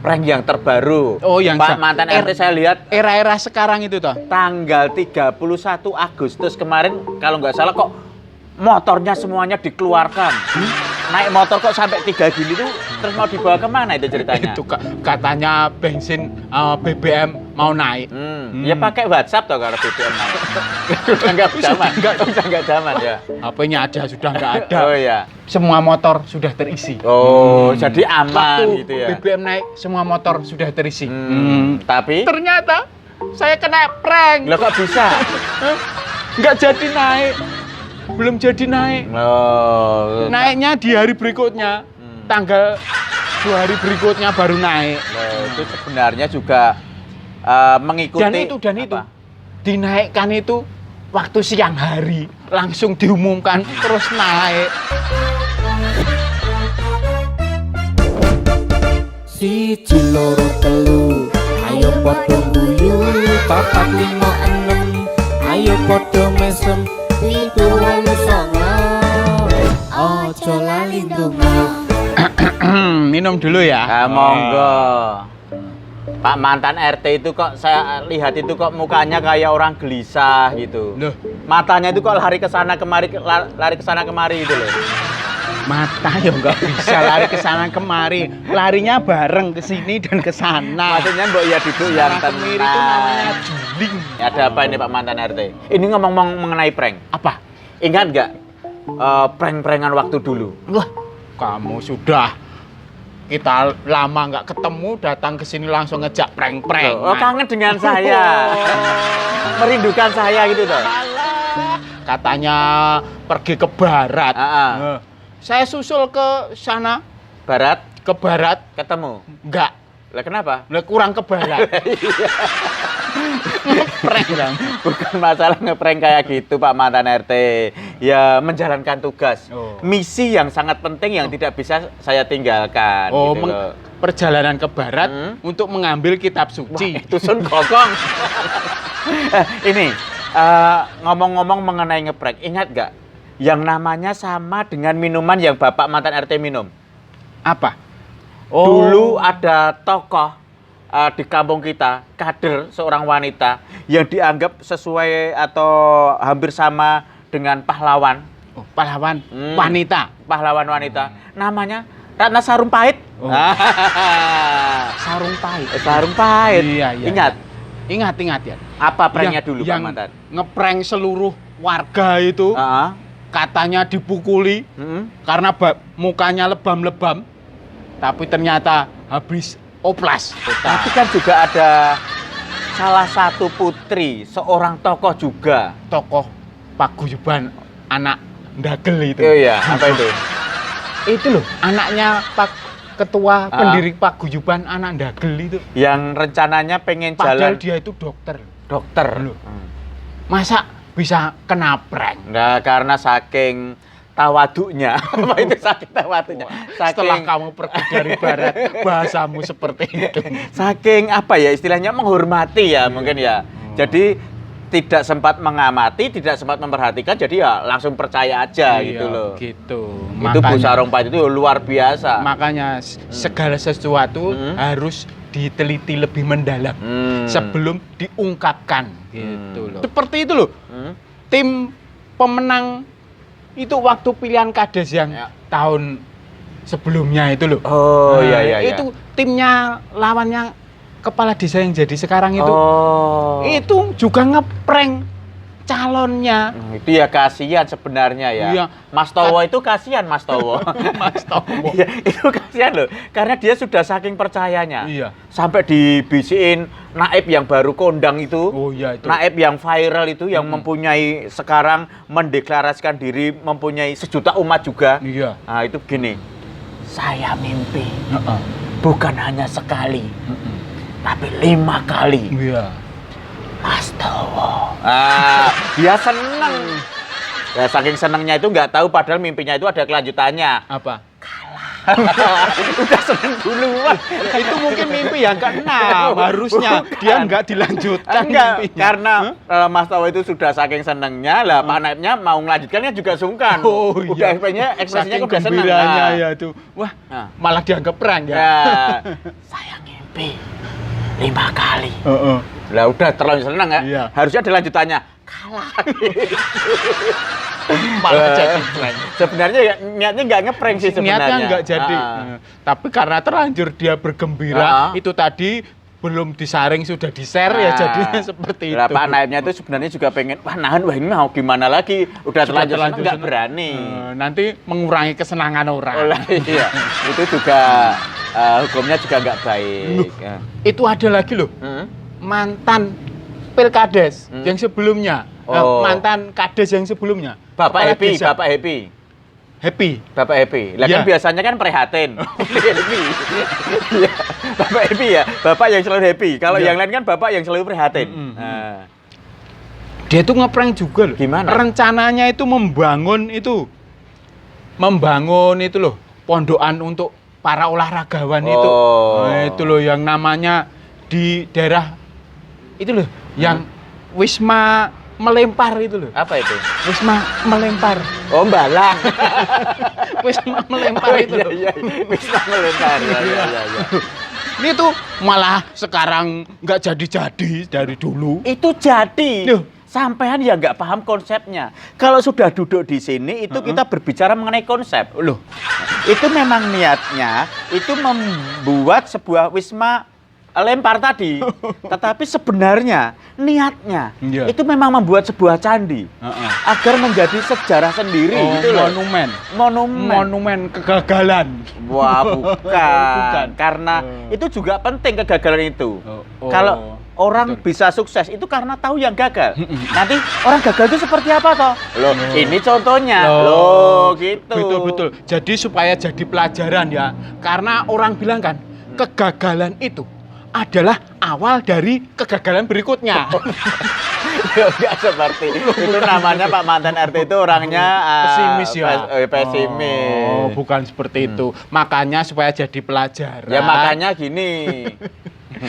prank yang terbaru. Oh, yang Pak mantan RT saya lihat era-era sekarang itu toh. tanggal 31 Agustus kemarin kalau nggak salah kok motornya semuanya dikeluarkan. Naik motor kok sampai 3 gini tuh terus mau dibawa kemana itu ceritanya? Itu katanya bensin BBM mau naik. Ya pakai WhatsApp toh kalau BBM naik. Udah nggak zaman. Udah nggak zaman ya. HP-nya ada sudah nggak ada. Oh ya. Semua motor sudah terisi. Oh, jadi aman Waktu gitu ya. BBM naik, semua motor sudah terisi. Tapi Ternyata saya kena prank. lo kok bisa? Nggak jadi naik. Belum jadi naik. Oh, Naiknya di hari berikutnya. Tanggal 2 hari berikutnya baru naik. itu sebenarnya juga mengikuti Dan itu dinaikkan itu waktu siang hari langsung diumumkan terus naik. Siji loro telu ayo padha guyu papat lima enem ayo padha mesem pitu wolu songo ojo lali ndonga. Minum dulu ya. monggo. Pak mantan RT itu kok saya lihat itu kok mukanya kayak orang gelisah gitu. Loh, Matanya itu kok lari ke sana kemari lari ke sana kemari gitu loh. mata ya nggak bisa lari ke sana kemari. Larinya bareng ke sini dan ke sana. Maksudnya mbok ya duduk yang Sana kemiri itu namanya tenang. juling. Ada apa ini Pak mantan RT? Ini ngomong mengenai prank. Apa? Ingat nggak prank-prankan waktu dulu? Wah, kamu sudah kita lama nggak ketemu datang ke sini langsung ngejak prank-prank. Oh, kangen dengan saya. Merindukan saya gitu toh. Katanya pergi ke barat. Ah. Saya susul ke sana, Barat ke barat, ketemu. enggak. Lah kenapa? Lah kurang ke barat. Prank dong. Bukan masalah ngeprank kayak gitu Pak mantan RT. Ya menjalankan tugas. Oh. Misi yang sangat penting yang tidak bisa saya tinggalkan. Oh, gitu loh. perjalanan ke barat untuk mengambil kitab Wah, suci. itu Sun Gokong. Ini ngomong-ngomong mengenai ngeprank, ingat nggak? Yang namanya sama dengan minuman yang Bapak mantan RT minum. Apa? Dulu ada tokoh di kampung kita, kader seorang wanita yang dianggap sesuai atau hampir sama dengan pahlawan. Oh, pahlawan wanita. Pahlawan wanita. Namanya Ratna Sarumpait. Oh. Sarung pahit. Sarumpait. Iya. Ingat. Ingat ya. Apa pranknya dulu Pak yang mantan? ngeprank seluruh warga itu. Katanya dipukuli karena mukanya lebam-lebam, tapi ternyata habis oplas. Tapi kan juga ada salah satu putri, seorang tokoh juga. Tokoh paguyuban anak Ndagel itu. Oh iya, apa itu? Itu loh, anaknya ketua pendiri paguyuban anak Ndagel itu. Yang rencananya pengen Padahal jalan dia itu dokter. dokter. Loh. Masa bisa kena prank? Nah, karena saking tawaduknya. Apa itu saking tawaduknya? Setelah kamu pergi dari barat, bahasamu seperti itu. Saking apa ya istilahnya menghormati ya mungkin ya. Jadi tidak sempat mengamati, tidak sempat memperhatikan, jadi ya langsung percaya aja gitu loh. Gitu. Itu Bu Sarumpait itu luar biasa. Makanya segala sesuatu harus diteliti lebih mendalam sebelum diungkapkan gitu loh. Seperti itu loh. Tim pemenang itu waktu pilihan kades yang tahun sebelumnya itu loh. Oh iya. Itu timnya lawannya kepala desa yang jadi sekarang itu. Oh. Itu juga ngeprank calonnya. Itu ya kasihan sebenarnya ya. Iya. Mas Towo itu kasihan Mas Towo. Mas Towo. Iya, itu kasihan loh. Karena dia sudah saking percayanya. Iya. Sampai dibisiin naib yang baru kondang itu. Oh iya itu. Naib yang viral itu yang mempunyai sekarang mendeklarasikan diri mempunyai 1 juta umat juga. Iya. Nah, itu begini. Saya mimpi. Bukan hanya sekali. Tapi 5 kali. Iya. Mas Towo. Dia seneng. Ya saking senengnya itu nggak tahu padahal mimpinya itu ada kelanjutannya. Apa? Udah seneng duluan. Itu mungkin mimpi yang keenam harusnya. Bukan. Dia nggak dilanjutkan Enggak, mimpinya. karena Mas Towo itu sudah saking senengnya lah Pak Naibnya mau ngelanjutkannya juga sungkan. Oh Udah iya. ekspresinya Saking udah seneng. gembiranya ya tuh. Wah, Nah. malah dianggap prank ya. Ya. Saya EP 5 kali. Lah udah terlalu senang ya. Iya. Harusnya ada lanjutannya. Kalah. Malah jadi prank. Sebenarnya ya, niatnya nggak ngeprank sih sebenarnya. Niatnya nggak jadi. Tapi karena terlanjur dia bergembira, itu tadi belum disaring sudah di-share ya jadinya seperti itu. Lah Pak Naibnya itu sebenarnya juga pengen, wah ini mau gimana lagi? Udah terlanjur senang, nggak berani. Nanti mengurangi kesenangan orang. Oh, lah, iya. Itu juga hukumnya juga nggak baik. Itu ada lagi loh. Mantan Pilkades yang sebelumnya. Mantan Kades yang sebelumnya. Bapak Happy, desa. Bapak Happy. Happy. Bapak Happy. Lah kan biasanya kan prihatin. Happy. Iya. Bapak Happy ya. Bapak yang selalu happy. Kalau yang lain kan bapak yang selalu prihatin. Nah. Dia tuh ngeprank juga loh. Gimana? Rencananya itu membangun loh, pondokan untuk para olahragawan itu. Nah, itu loh yang namanya di daerah itu loh, yang Wisma Melempar itu loh. Apa itu? Wisma Melempar. Oh, Balang. Wisma Melempar itu loh. Iya, Wisma Melempar. Iya. Ini tuh malah sekarang nggak jadi-jadi dari dulu. Itu jadi. Loh. Sampean ya nggak paham konsepnya. Kalau sudah duduk di sini, itu kita berbicara mengenai konsep. Loh, itu memang niatnya, itu membuat sebuah wisma lempar tadi. Tetapi sebenarnya niatnya itu memang membuat sebuah candi agar menjadi sejarah sendiri. Gitu loh. Monumen kegagalan. Wah, bukan. Karena itu juga penting kegagalan itu. Kalau orang bisa sukses itu karena tahu yang gagal. Nanti orang gagal itu seperti apa toh? Loh, ini contohnya. Loh, gitu. Betul. Jadi supaya jadi pelajaran ya. Karena orang bilang kan, kegagalan itu adalah awal dari kegagalan berikutnya. Enggak seperti itu, namanya Pak mantan RT itu orangnya pesimis ya. Pesimis. Bukan seperti itu. Makanya supaya jadi pelajaran. Ya makanya gini.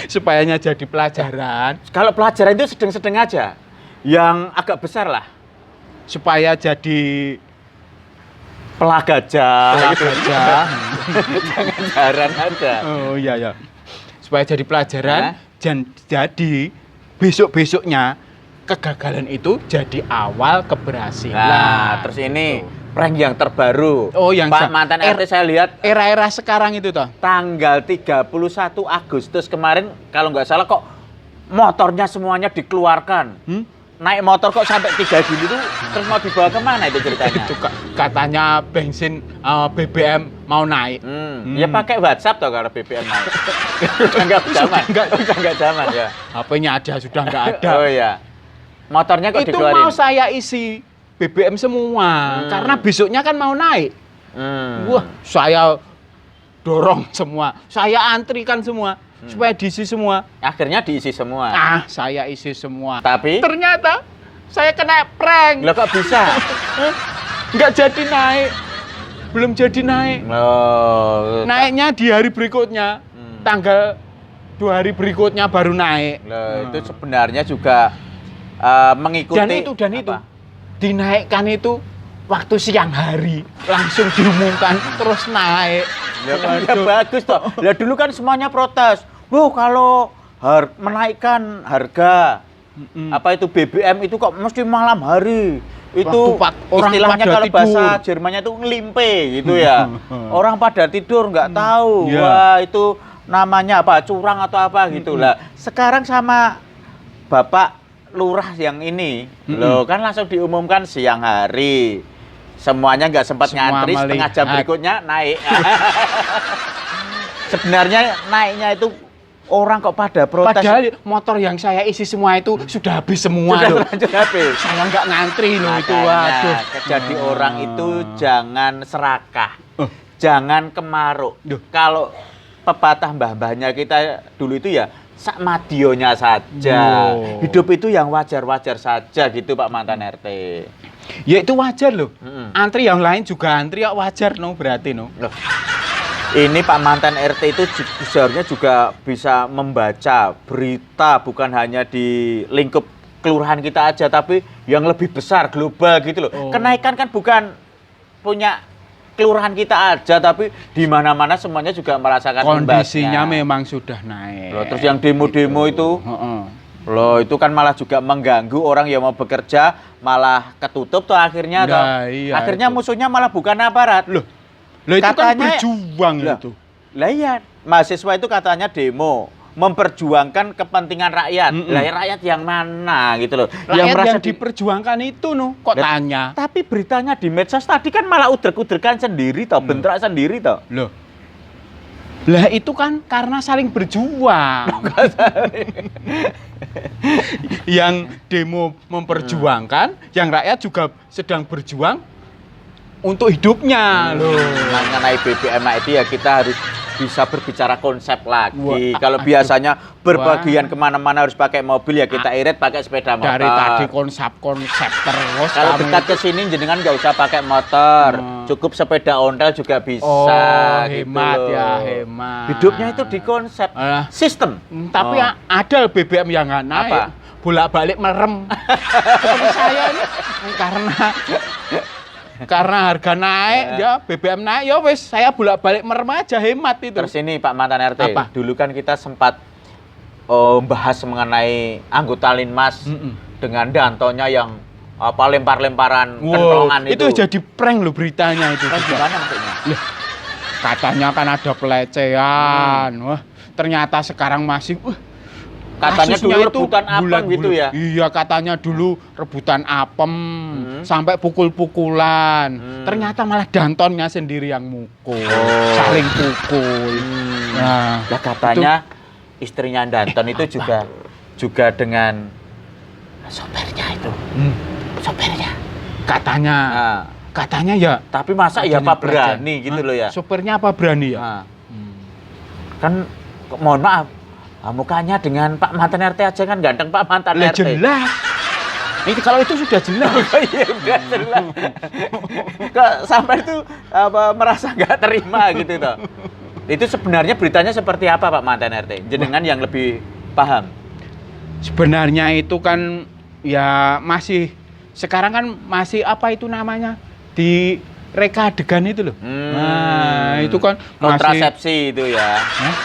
Supayanya jadi pelajaran. Kalau pelajaran itu sedang-sedang aja. Yang agak besar lah. Supaya jadi pelagajah. Jangan jaran aja. Oh iya. Supaya jadi pelajaran dan jadi besok-besoknya kegagalan itu jadi awal keberhasilan. Nah, terus ini prank yang terbaru. Oh, yang Pak mantan RT saya lihat era-era sekarang itu toh. Tanggal 31 Agustus kemarin kalau nggak salah kok motornya semuanya dikeluarkan. Naik motor kok sampai 3 gini tuh, terus mau dibawa kemana itu ceritanya? Itu katanya bensin BBM mau naik. Ya pakai WhatsApp toh kalau BBM naik. Udah nggak zaman ya. HP-nya ada, sudah nggak ada. Oh iya. Motornya kok itu dikeluarin? Mau saya isi BBM semua, karena besoknya kan mau naik. Wah, saya dorong semua, saya antrikan semua. Supaya diisi semua. Akhirnya diisi semua. Saya isi semua. Tapi ternyata saya kena prank. Loh kok bisa? Nggak jadi naik. Belum jadi naik. Loh. Naiknya di hari berikutnya. Tanggal 2 hari berikutnya baru naik. Loh, itu sebenarnya juga mengikuti. Dan itu. Dinaikkan itu waktu siang hari. Langsung diumumkan terus naik. Ya bagus toh. Lah dulu kan semuanya protes. Loh kalau menaikkan harga apa itu BBM itu kok mesti malam hari. Itu istilahnya kalau bahasa Jermannya itu ngelimpe gitu ya. Orang pada tidur nggak tahu. Wah, itu namanya apa? Curang atau apa gitu lah. Sekarang sama Bapak Lurah yang ini, loh kan langsung diumumkan siang hari. Semuanya nggak sempat ngantri, setengah jam berikutnya naik. Sebenarnya naiknya itu orang kok pada protes. Padahal motor yang saya isi semua itu sudah habis semua loh. Sudah habis. Saya nggak ngantri loh itu. Waduh. Jadi orang itu jangan serakah, jangan kemaruk. Kalau pepatah mbah-mbahnya kita dulu itu ya sak madionya saja. Hidup itu yang wajar-wajar saja gitu Pak mantan RT. Ya itu wajar loh. Antri yang lain juga antri ya wajar berarti Loh. Ini Pak mantan RT itu seharusnya juga bisa membaca berita bukan hanya di lingkup kelurahan kita aja tapi yang lebih besar global gitu loh. Kenaikan kan bukan punya kelurahan kita aja, tapi di mana-mana semuanya juga merasakan Kondisinya imbasnya. memang sudah naik. Loh, terus yang demo-demo itu, Heeh. loh itu kan malah juga mengganggu orang yang mau bekerja, malah ketutup tuh akhirnya toh. Nah, iya, Akhirnya itu. musuhnya malah bukan aparat. Loh itu kan Katanya- berjuang Lah, itu. Lah iya, mahasiswa itu katanya demo memperjuangkan kepentingan rakyat. Lah ya, rakyat yang mana gitu loh. Rakyat yang di- diperjuangkan itu kok Lah, tanya. Tapi beritanya di medsos tadi kan malah udrek-udrekan sendiri toh, bentrok sendiri toh. Loh. Lah itu kan karena saling berjuang. Yang demo memperjuangkan, yang rakyat juga sedang berjuang untuk hidupnya loh. Mengenai BBM itu ya kita harus bisa berbicara konsep lagi. Wah, Kalau aduh. biasanya berbagian kemana-mana harus pakai mobil ya kita irit pakai sepeda motor. Dari tadi konsep terus. Kalau kamu dekat itu. ke sini jenengan nggak usah pakai motor, Hmm. cukup sepeda ontel juga bisa. Oh, gitu hemat loh. ya, hemat. Hidupnya itu di konsep Alah. sistem. Tapi Oh. ada BBM yang nggak naik. Apa? Bolak-balik merem. Seperti saya ini karena harga naik ya BBM naik ya wes saya bolak-balik merem aja hemat itu. Terus ini Pak Mantan RT, Apa? dulu kan kita sempat bahas mengenai anggota Linmas dengan dantonya yang lempar-lemparan kentongan itu jadi prank loh beritanya itu. Kan juga. gimana maksudnya? Loh, katanya kan ada pelecehan. Wah, ternyata sekarang masih Katanya kasusnya dulu itu rebutan apem bulan-bulan. gitu ya? Iya, katanya dulu rebutan apem sampai pukul-pukulan. Ternyata malah dantonnya sendiri yang mukul, saling pukul. Nah, Lah katanya istrinya Danton itu juga dengan sopirnya itu. Sopirnya. katanya Nah, katanya ya tapi masa ya adanya apa berani pelecehan. gitu Hah? loh ya? Sopirnya apa berani ya? Nah, kan mohon maaf, mukanya dengan Pak Mantan RT aja kan ganteng Pak Mantan Lah RT. jelas. Itu kalau itu sudah jelas. Oh iya udah jelas. Kok sampai itu merasa nggak terima gitu toh. Itu sebenarnya beritanya seperti apa Pak Mantan RT? Jenengan yang lebih paham. Sebenarnya itu kan ya masih sekarang kan masih apa itu namanya di reka adegan itu loh. Nah itu kan Kontrasepsi itu ya. Hah?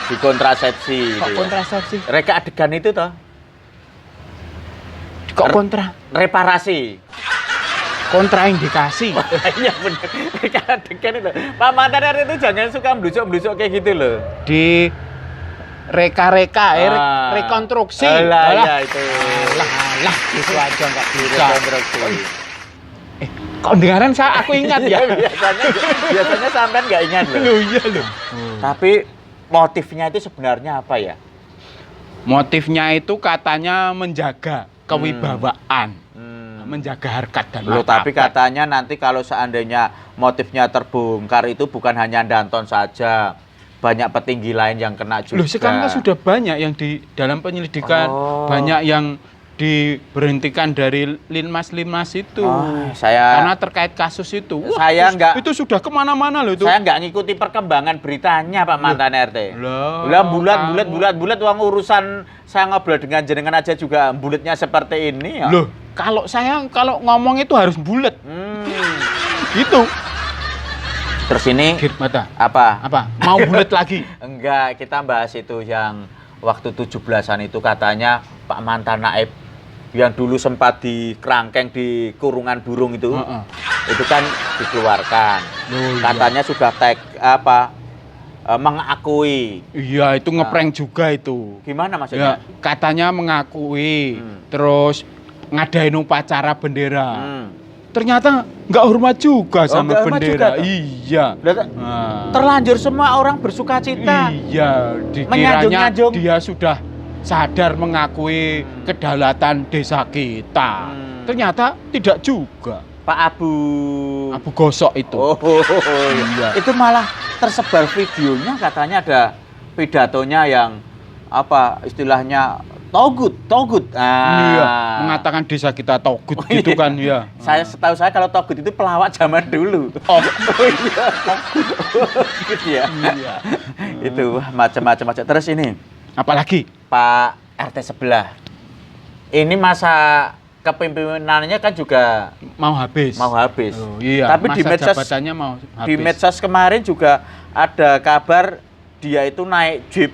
Di kontrasepsi itu Kok ya. kontrasepsi? Reka adegan itu toh. Kok kontra? Reparasi. Kontraindikasi. Iya benar. Reka adegan itu. Pak Mantan RT itu jangan suka mblusuk-mblusuk kayak gitu loh. Di reka-reka, rekonstruksi. Lah ya itu. Lah, itu aja nggak bisa. Rekonstruksi. Kok dengaran aku ingat ya. biasanya sampean nggak ingat loh. Loh iya loh. Tapi motifnya itu sebenarnya apa ya? Motifnya itu katanya menjaga kewibawaan, menjaga harkat dan Loh, tapi martabat. katanya nanti kalau seandainya motifnya terbongkar itu bukan hanya Danton saja. Banyak petinggi lain yang kena juga. Loh, sekarang kan sudah banyak yang di dalam penyelidikan, Oh. banyak yang diberhentikan dari linmas-linmas itu. Oh, saya Karena terkait kasus itu. Wah, Saya itu- nggak- Itu sudah kemana-mana loh itu. saya nggak ngikuti perkembangan beritanya Pak Mantan RT. Lah bulat uang urusan saya ngobrol dengan jenengan aja juga bulatnya seperti ini ya. Loh, kalau ngomong itu harus bulat. Gitu. Terus ini Mata. apa? Apa? Mau bulat lagi? Enggak, kita bahas itu yang waktu 17-an itu katanya Pak Mantan Naib yang dulu sempat dikerangkeng di kurungan burung itu. Heeh. Itu kan dikeluarkan. Loh, iya. Katanya sudah mengakui. Iya, itu ngeprank juga itu. Gimana Ya, maksudnya? katanya mengakui, terus ngadain upacara bendera. Ternyata nggak hormat juga Oh, sama nggak hormat bendera. juga, toh? Iya. Lah, Nah, terlanjur semua orang bersuka cita. iya, dikiranya Menyanjung-nyanjung. dia sudah sadar mengakui kedaulatan desa kita. Ternyata tidak juga. Pak Abu. Abu Gosok itu. Oh, Iya. itu malah tersebar videonya katanya ada pidatonya yang apa istilahnya togut. Iya, mengatakan desa kita togut gitu iya. kan ya. Setahu saya kalau togut itu pelawak zaman dulu. Oh, iya. Gitu ya. iya. Itu wah, macam-macam. Terus ini Apalagi? Pak RT sebelah. Ini masa kepemimpinannya kan juga mau habis. Oh, iya. Tapi di masa medsos jabatannya mau habis. di medsos kemarin juga ada kabar dia itu naik jeep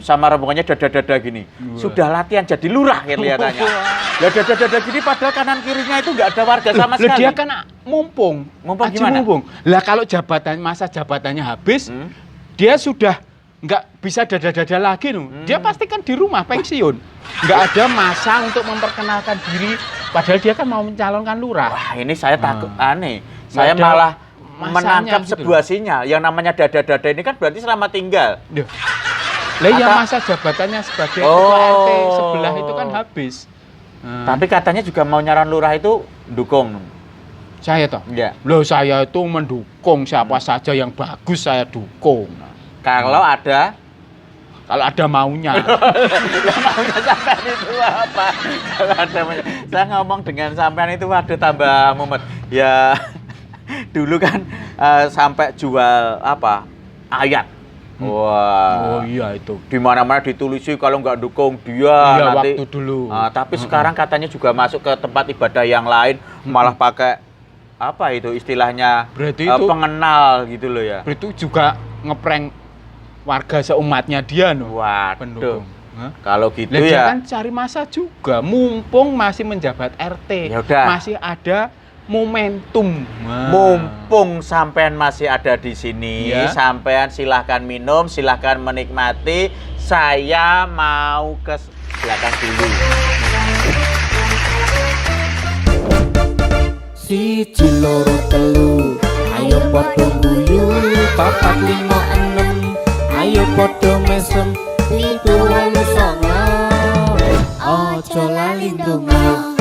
sama rombongannya dada-dada gini. Sudah latihan jadi lurah kelihatannya. Ya dada-dada gini padahal kanan kirinya itu nggak ada warga sama sekali. Dia kan mumpung Mumpung gimana? Lah kalau masa jabatannya habis, dia sudah nggak bisa dada-dada lagi Dia pasti kan di rumah pensiun. Nggak ada masa untuk memperkenalkan diri. Padahal dia kan mau mencalonkan lurah. Wah, ini saya takut aneh. Nggak Saya ada malah masanya menangkap gitu sebuah sinyal. Yang namanya dada-dada ini kan berarti selama tinggal. Lah ya masa jabatannya sebagai ketua RT sebelah itu kan habis. Tapi katanya juga mau nyalon lurah itu dukung. Saya toh? Iya. Loh saya itu mendukung siapa saja yang bagus saya dukung. Kalau ada maunya. maunya sampean itu apa? Kalau ada maunya. Saya ngomong dengan sampean itu waduh tambah mumet. Ya dulu kan sampai jual apa? Ayat. Wah. Oh iya itu. Di mana-mana ditulisi kalau nggak dukung dia nanti. Waktu dulu. Tapi sekarang katanya juga masuk ke tempat ibadah yang lain malah pakai apa itu istilahnya berarti itu pengenal gitu loh ya. Itu juga ngeprank warga seumatnya dia Waduh. pendukung. Kalau gitu Dia ya. kan cari masa juga, mumpung masih menjabat RT, Yaudah. masih ada momentum. Mumpung sampean masih ada di sini, Ya. sampean silahkan minum, silahkan menikmati. Saya mau ke belakang dulu. Siji loro telu ayo padha guyu papat lima enem ayo padha mesem pitu wolu songo aja lali ndonga